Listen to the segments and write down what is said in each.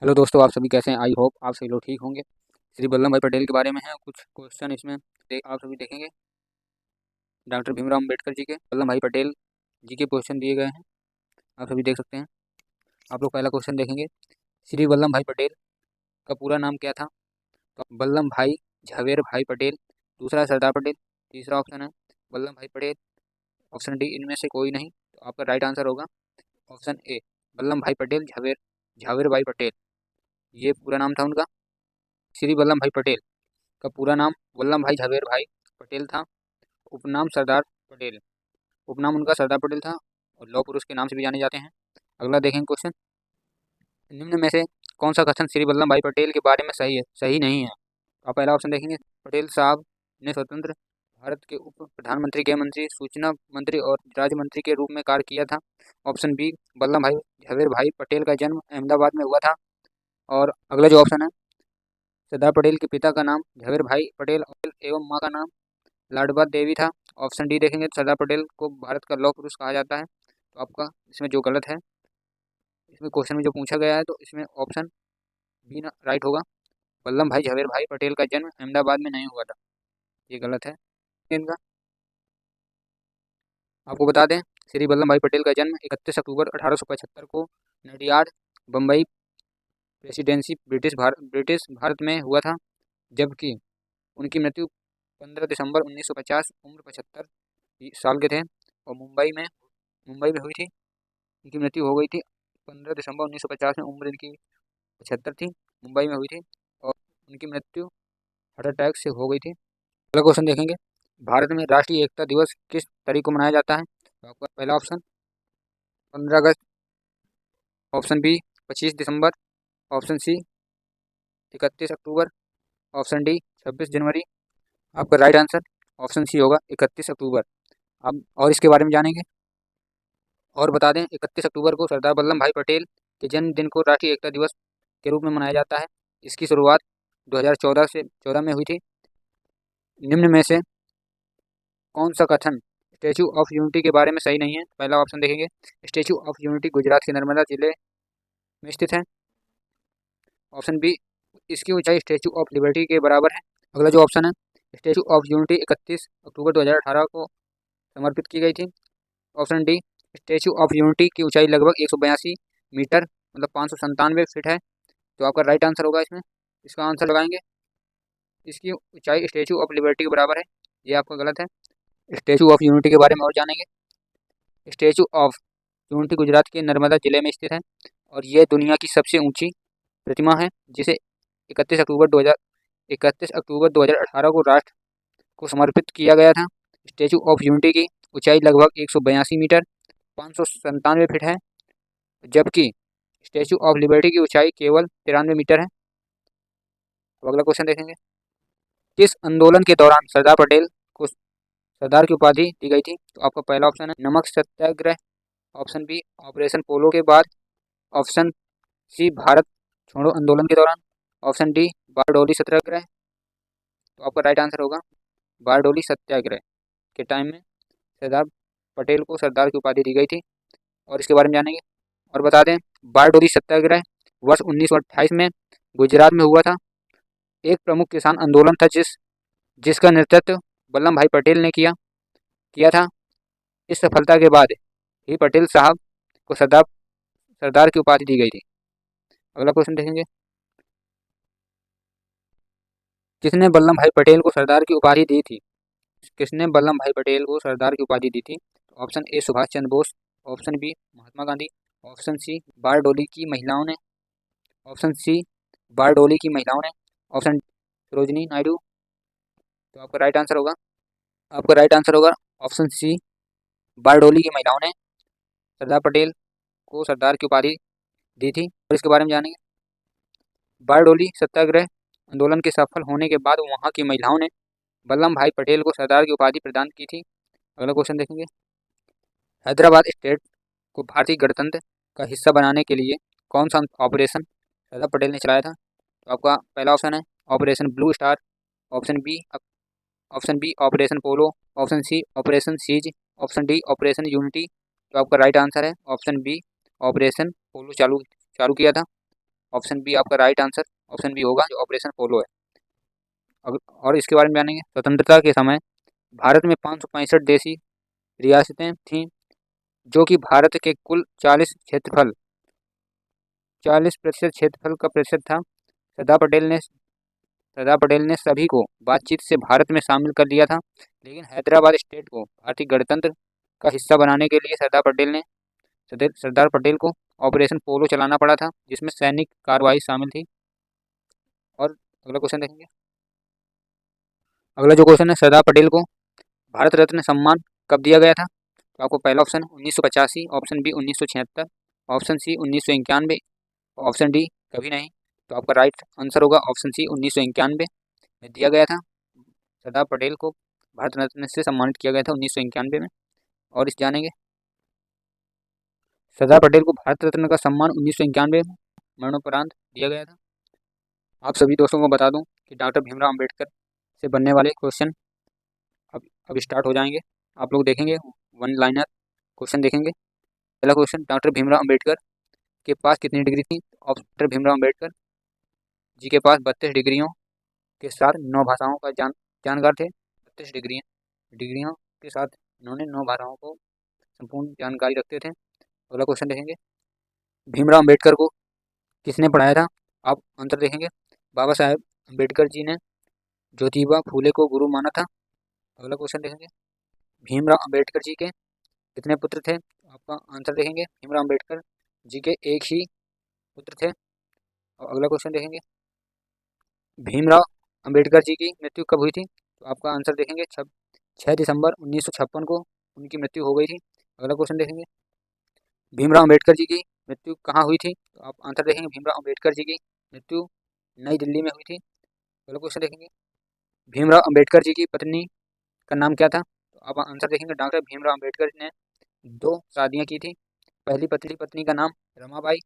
Hello दोस्तों, आप सभी कैसे हैं? आई होप आप सभी लोग ठीक होंगे। श्री वल्लभ भाई पटेल के बारे में है कुछ क्वेश्चन इसमें आप सभी देखेंगे। डॉक्टर भीमराव अम्बेडकर जी के वल्लभ भाई पटेल जी के क्वेश्चन दिए गए हैं, आप सभी देख सकते हैं। आप लोग पहला क्वेश्चन देखेंगे। श्री वल्लभ भाई पटेल का पूरा नाम क्या था? तो वल्लभ भाई झवेर भाई पटेल, दूसरा है सरदार पटेल, तीसरा ऑप्शन है वल्लभ भाई पटेल, ऑप्शन डी इनमें से कोई नहीं। तो आपका राइट आंसर होगा ऑप्शन ए, वल्लभ भाई पटेल झवेर झावेर भाई पटेल, ये पूरा नाम था उनका। श्री वल्लभ भाई पटेल का पूरा नाम वल्लभ भाई झवेर भाई पटेल था, उपनाम सरदार पटेल, उपनाम उनका सरदार पटेल था और लौह पुरुष के नाम से भी जाने जाते हैं। अगला देखेंगे क्वेश्चन। निम्न में से कौन सा कथन श्री वल्लभ भाई पटेल के बारे में सही है, सही नहीं है? आप पहला ऑप्शन देखेंगे। पटेल साहब ने स्वतंत्र भारत के उप प्रधानमंत्री, गृह मंत्री, सूचना मंत्री और राज्य मंत्री के रूप में कार्य किया था। ऑप्शन बी, वल्लभ भाई झवेर भाई पटेल का जन्म अहमदाबाद में हुआ था। और अगला जो ऑप्शन है, सरदार पटेल के पिता का नाम झवेर भाई पटेल एवं माँ का नाम लाडबा देवी था। ऑप्शन डी देखेंगे तो सरदार पटेल को भारत का लौह पुरुष कहा जाता है। तो आपका इसमें जो गलत है, इसमें क्वेश्चन में जो पूछा गया है, तो इसमें ऑप्शन बी ना राइट होगा। वल्लभ भाई झवेर भाई पटेल का जन्म अहमदाबाद में नहीं हुआ था, ये गलत है इनका। आपको बता दें, श्री वल्लभ भाई पटेल का जन्म 31 अक्टूबर 1875 को नडियाड, बम्बई प्रेसिडेंसी, ब्रिटिश भारत में हुआ था। जबकि उनकी मृत्यु 15 दिसंबर 1950, उम्र 75 साल के थे, और मुंबई में हुई थी। इनकी मृत्यु हो गई थी 15 दिसंबर 1950 में, उम्र इनकी 75 थी, मुंबई में हुई थी, और उनकी मृत्यु हार्ट अटैक से हो गई थी। अगला क्वेश्चन देखेंगे। भारत में राष्ट्रीय एकता दिवस किस तारीख को मनाया जाता है? तो आपका पहला ऑप्शन 15 अगस्त, ऑप्शन बी 25 दिसंबर, ऑप्शन सी 31 अक्टूबर, ऑप्शन डी 26 जनवरी। आपका राइट आंसर ऑप्शन सी होगा 31 अक्टूबर। अब और इसके बारे में जानेंगे और बता दें, 31 अक्टूबर को सरदार वल्लभ भाई पटेल के जन्मदिन को राष्ट्रीय एकता दिवस के रूप में मनाया जाता है। इसकी शुरुआत 2014 में हुई थी। निम्न में से कौन सा कथन स्टैचू ऑफ यूनिटी के बारे में सही नहीं है? पहला ऑप्शन देखेंगे। स्टैचू ऑफ यूनिटी गुजरात के नर्मदा जिले में स्थित है। ऑप्शन बी, इसकी ऊंचाई स्टैचू ऑफ लिबर्टी के बराबर है। अगला जो ऑप्शन है, स्टैचू ऑफ यूनिटी 31 अक्टूबर 2018 को समर्पित की गई थी। Option D, statue of unity की ऊंचाई लगभग 182 मीटर मतलब 597 फीट है। तो आपका राइट आंसर होगा इसमें, इसका आंसर लगाएंगे। इसकी ऊंचाई स्टैचू ऑफ लिबर्टी के बराबर है, ये आपका गलत है। स्टैचू ऑफ यूनिटी के बारे में और जानेंगे। स्टैचू ऑफ यूनिटी गुजरात के नर्मदा जिले में स्थित है, और यह दुनिया की सबसे ऊंची प्रतिमा है, जिसे 31 अक्टूबर 2018 को राष्ट्र को समर्पित किया गया था। स्टैचू ऑफ यूनिटी की ऊंचाई लगभग 182 मीटर 597 फीट है, जबकि स्टैचू ऑफ लिबर्टी की ऊंचाई केवल 93 मीटर है। अब अगला क्वेश्चन देखेंगे। किस आंदोलन के दौरान सरदार पटेल को सरदार की उपाधि दी गई थी? तो आपका पहला ऑप्शन है नमक सत्याग्रह, ऑप्शन बी ऑपरेशन पोलो के बाद, ऑप्शन सी भारत छोड़ो आंदोलन के दौरान, ऑप्शन डी बारडोली सत्याग्रह। तो आपका राइट आंसर होगा बारडोली सत्याग्रह के टाइम में सरदार पटेल को सरदार की उपाधि दी गई थी। और इसके बारे में जानेंगे और बता दें, बारडोली सत्याग्रह वर्ष 1928 में गुजरात में हुआ था। एक प्रमुख किसान आंदोलन था जिसका नेतृत्व वल्लभ भाई पटेल ने किया किया था। इस सफलता के बाद ही पटेल साहब को सरदार की उपाधि दी गई थी। अगला क्वेश्चन देखेंगे। किसने वल्लभ भाई पटेल को सरदार की उपाधि दी थी? किसने वल्लभ भाई पटेल को सरदार की उपाधि दी थी? Option A Subhash Chandra Bose, option B Mahatma Gandhi, option C Bardoli की महिलाओं ने, ऑप्शन सी बारडोली की महिलाओं ने, ऑप्शन सरोजनी नायडू। तो आपका राइट आंसर होगा ऑप्शन सी बारडोली की महिलाओं ने सरदार पटेल को सरदार की उपाधि दी थी। और इसके बारे में जानेंगे। बारडोली सत्याग्रह आंदोलन के सफल होने के बाद वहां की महिलाओं ने वल्लभ भाई पटेल को सरदार की उपाधि प्रदान की थी। अगला क्वेश्चन देखेंगे। हैदराबाद स्टेट को भारतीय गणतंत्र का हिस्सा बनाने के लिए कौन सा ऑपरेशन सरदार पटेल ने चलाया था? तो आपका पहला ऑप्शन है Operation Blue Star, option B Operation Polo, option C operation seize, option D Operation Unity. तो आपका राइट आंसर है ऑप्शन बी ऑपरेशन पोलो चालू चालू किया था। ऑप्शन बी आपका राइट आंसर ऑप्शन बी होगा, जो ऑपरेशन पोलो है। और इसके बारे में जानेंगे। स्वतंत्रता के समय भारत में 565 देशी रियासतें थीं, जो कि भारत के कुल 40% क्षेत्रफल का प्रतिशत था। सरदार पटेल ने सभी को बातचीत से भारत में शामिल कर लिया था, लेकिन हैदराबाद स्टेट को भारतीय गणतंत्र का हिस्सा बनाने के लिए सरदार पटेल को ऑपरेशन पोलो चलाना पड़ा था, जिसमें सैनिक कार्रवाई शामिल थी। और अगला क्वेश्चन देखेंगे। अगला जो क्वेश्चन है, सरदार पटेल को भारत रत्न सम्मान कब दिया गया था? तो आपको पहला option 1985, option B 1976, option C 1991, option D कभी नहीं। तो आपका राइट आंसर होगा ऑप्शन सी 1991 में दिया गया था। सरदार पटेल को भारत रत्न से सम्मानित किया गया था 1991 में। और इस जानेंगे। सरदार पटेल को भारत रत्न का सम्मान 1991 में मरणोपरांत दिया गया था। आप सभी दोस्तों को बता दूं कि डॉक्टर भीमराव अंबेडकर से बनने वाले क्वेश्चन अब स्टार्ट हो जाएंगे। आप लोग देखेंगे वन लाइनर क्वेश्चन देखेंगे। पहला क्वेश्चन, डॉक्टर भीमराव अंबेडकर के पास कितनी डिग्री थी? डॉक्टर भीमराव अंबेडकर जी के पास 32 डिग्रियों के साथ 9 भाषाओं का जानकार थे। 32 डिग्रियों के साथ इन्होंने 9 भाषाओं को संपूर्ण जानकारी रखते थे। अगला क्वेश्चन देखेंगे। भीमराव अंबेडकर को किसने पढ़ाया था? आप आंसर देखेंगे। बाबा साहेब अंबेडकर जी ने ज्योतिबा फूले को गुरु माना था। अगला क्वेश्चन देखेंगे। भीमराव अंबेडकर जी के कितने पुत्र थे? आपका आंसर देखेंगे। भीमराव अंबेडकर जी के एक ही पुत्र थे। और अगला क्वेश्चन देखेंगे। भीमराव अंबेडकर जी की मृत्यु कब हुई थी? तो आपका आंसर देखेंगे 6 दिसंबर 1956 को उनकी मृत्यु हो गई थी। अगला क्वेश्चन देखेंगे। भीमराव अंबेडकर जी की मृत्यु कहाँ हुई थी? तो आप आंसर देखेंगे। भीमराव अंबेडकर जी की मृत्यु नई दिल्ली में हुई थी। अगला क्वेश्चन देखेंगे। भीमराव अंबेडकर जी की पत्नी का नाम क्या था? तो आप आंसर देखेंगे। डॉक्टर भीमराव अंबेडकर ने 2 शादियाँ की थी। पहली पत्नी का नाम रमाबाई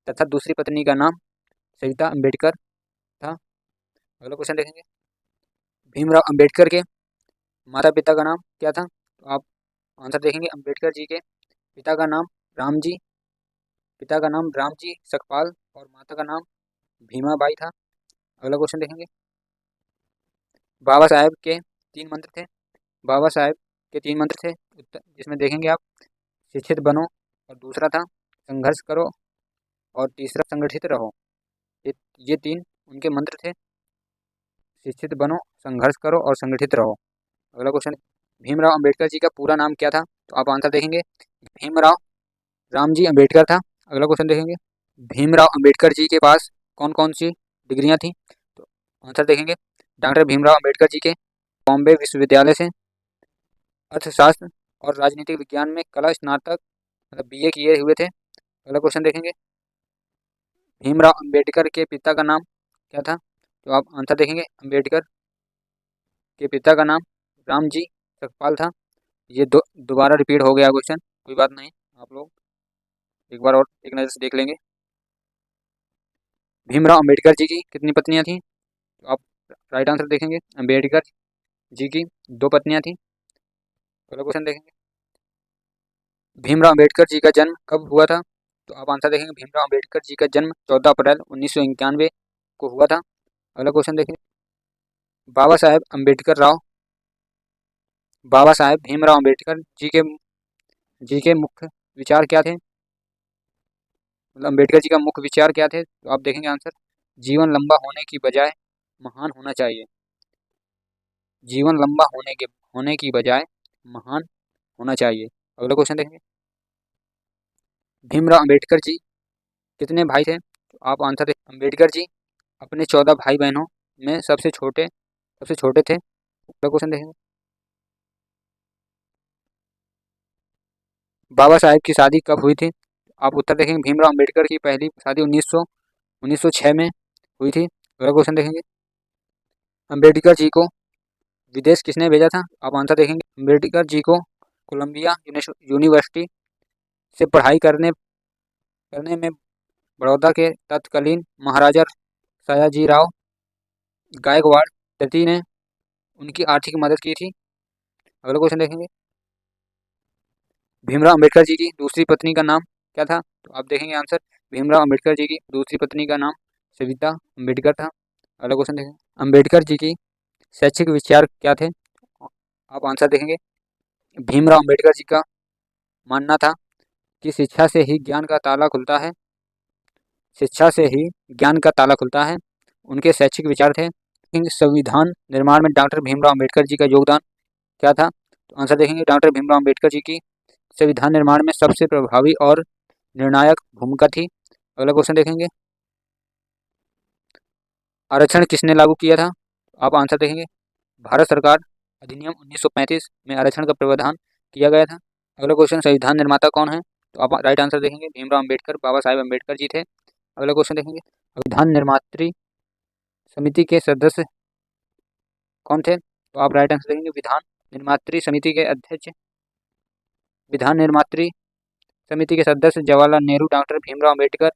तथा दूसरी पत्नी का नाम सविता अंबेडकर था। अगला क्वेश्चन देखेंगे। भीमराव अंबेडकर के माता पिता का नाम क्या था? तो आप आंसर देखेंगे। अंबेडकर जी के पिता का नाम राम जी सकपाल और माता का नाम भीमाबाई था। अगला क्वेश्चन देखेंगे। बाबा साहेब के 3 मंत्र थे। बाबा साहेब के 3 मंत्र थे, जिसमें देखेंगे आप शिक्षित बनो, और दूसरा था संघर्ष करो, और तीसरा संगठित रहो। ये 3 उनके मंत्र थे। शिक्षित बनो, संघर्ष करो और संगठित रहो। अगला क्वेश्चन, भीमराव अंबेडकर जी का पूरा नाम क्या था? तो आप आंसर देखेंगे। भीमराव रामजी अंबेडकर था। अगला क्वेश्चन देखेंगे। भीमराव अंबेडकर जी के पास कौन कौन सी डिग्रियां थी? तो आंसर देखेंगे। डॉक्टर भीमराव अंबेडकर जी के बॉम्बे विश्वविद्यालय से अर्थशास्त्र और राजनीतिक विज्ञान में कला स्नातक मतलब BA किए हुए थे। अगला क्वेश्चन देखेंगे। भीमराव अंबेडकर के पिता का नाम क्या था? तो आप आंसर देखेंगे। अंबेडकर के पिता का नाम रामजी सकपाल था। ये दोबारा रिपीट हो गया क्वेश्चन, कोई बात नहीं, आप लोग एक बार और एक नज़र से देख लेंगे। भीमराव अंबेडकर जी की कितनी पत्नियां थीं? तो आप राइट आंसर देखेंगे। अंबेडकर जी की 2 पत्नियां थीं। अगला क्वेश्चन देखेंगे। भीमराव अंबेडकर जी का जन्म कब हुआ था? तो आप आंसर देखेंगे। भीमराव अंबेडकर जी का जन्म 14 अप्रैल 1991 को हुआ था। अगला क्वेश्चन देखेंगे। बाबा साहेब भीमराव अंबेडकर जी के मुख्य विचार क्या थे? मतलब अंबेडकर जी का मुख्य विचार क्या थे? तो आप देखेंगे आंसर, जीवन लंबा होने की बजाय महान होना चाहिए। जीवन लंबा होने की बजाय महान होना चाहिए। अगला क्वेश्चन देखेंगे। भीमराव अंबेडकर जी कितने भाई थे? तो आप आंसर देखें। अंबेडकर जी अपने 14 भाई बहनों में सबसे छोटे थे। अगला क्वेश्चन देखेंगे। बाबा साहेब की शादी कब हुई थी? आप उत्तर देखेंगे। भीमराव अंबेडकर की पहली शादी 1906 में हुई थी। अगला क्वेश्चन देखेंगे। अंबेडकर जी को विदेश किसने भेजा था? आप आंसर देखेंगे। अंबेडकर जी को कोलंबिया यूनिवर्सिटी से पढ़ाई करने में बड़ौदा के तत्कालीन महाराजा सयाजीराव गायकवाड़ तृतीय ने उनकी आर्थिक मदद की थी। अगला क्वेश्चन देखेंगे। भीमराव अंबेडकर जी की दूसरी पत्नी का नाम क्या था? तो आप देखेंगे आंसर, भीमराव अंबेडकर जी की दूसरी पत्नी का नाम सविता अंबेडकर था। अगला क्वेश्चन देखें, अंबेडकर जी की शैक्षिक विचार क्या थे? आप आंसर देखेंगे। भीमराव अंबेडकर जी का मानना था कि शिक्षा से ही ज्ञान का ताला खुलता है, शिक्षा से ही ज्ञान का ताला खुलता है। उनके शैक्षिक विचार थे। संविधान निर्माण में डॉक्टर भीमराव अंबेडकर जी का योगदान क्या था? तो आंसर देखेंगे, डॉक्टर भीमराव अंबेडकर जी की संविधान निर्माण में सबसे प्रभावी और निर्णायक भूमिका थी। अगला क्वेश्चन देखेंगे, आरक्षण किसने लागू किया था? आप आंसर देखेंगे, भारत सरकार। अधिनियम 1935 में आरक्षण का प्रावधान किया गया था। अगला क्वेश्चन, संविधान निर्माता कौन है? तो आप राइट आंसर देखेंगे, भीमराव अंबेडकर, बाबा साहेब अंबेडकर जी थे। अगला क्वेश्चन देखेंगे, संविधान निर्मात्री समिति के सदस्य कौन थे? तो आप राइट आंसर देखेंगे, विधान निर्मात्री समिति के अध्यक्ष, विधान निर्मात्री समिति के सदस्य जवाहरलाल नेहरू, डॉक्टर भीमराव अंबेडकर,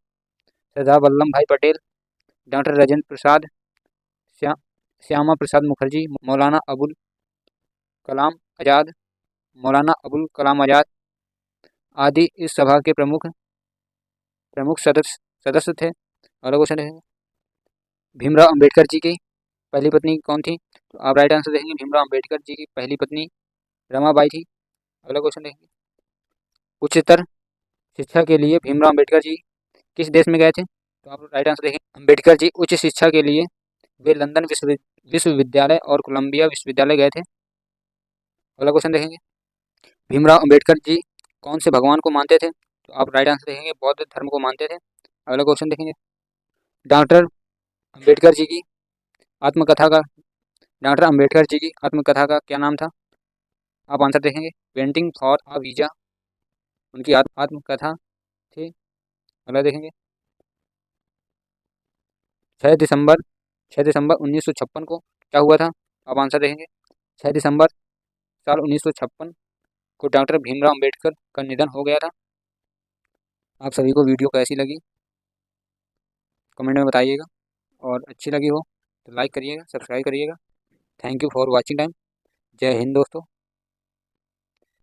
सरदार वल्लभ भाई पटेल, डॉक्टर राजेंद्र प्रसाद, श्यामा प्रसाद मुखर्जी, मौलाना अबुल कलाम आज़ाद, मौलाना अबुल कलाम आज़ाद आदि इस सभा के प्रमुख सदस्य थे। अगला क्वेश्चन है, भीमराव अंबेडकर जी की पहली पत्नी कौन थी? तो आप राइट आंसर देखेंगे, भीमराव अंबेडकर जी की पहली पत्नी रमाबाई थी। अगला क्वेश्चन देखेंगे, उच्चतर शिक्षा के लिए भीमराव अंबेडकर जी किस देश में गए थे? तो आप राइट आंसर देखेंगे, अंबेडकर जी उच्च शिक्षा के लिए वे लंदन विश्वविद्यालय और कोलंबिया विश्वविद्यालय गए थे। अगला क्वेश्चन देखेंगे, भीमराव अंबेडकर जी कौन से भगवान को मानते थे? तो आप राइट आंसर देखेंगे, बौद्ध धर्म को मानते थे। अगला क्वेश्चन देखेंगे, डॉक्टर अंबेडकर जी की आत्मकथा का डॉक्टर अंबेडकर जी की आत्मकथा का क्या नाम था? आप आंसर देखेंगे, पेंटिंग फॉर अ वीजा उनकी आत्मकथा थी। अगला देखेंगे, 6 दिसंबर 1956 को क्या हुआ था? आप आंसर देखेंगे, 6 दिसंबर साल 1956 को डॉक्टर भीमराव अंबेडकर का निधन हो गया था। आप सभी को वीडियो कैसी लगी कमेंट में बताइएगा, और अच्छी लगी हो तो लाइक करिएगा, सब्सक्राइब करिएगा। Thank you for watching time. जय हिंद दोस्तों।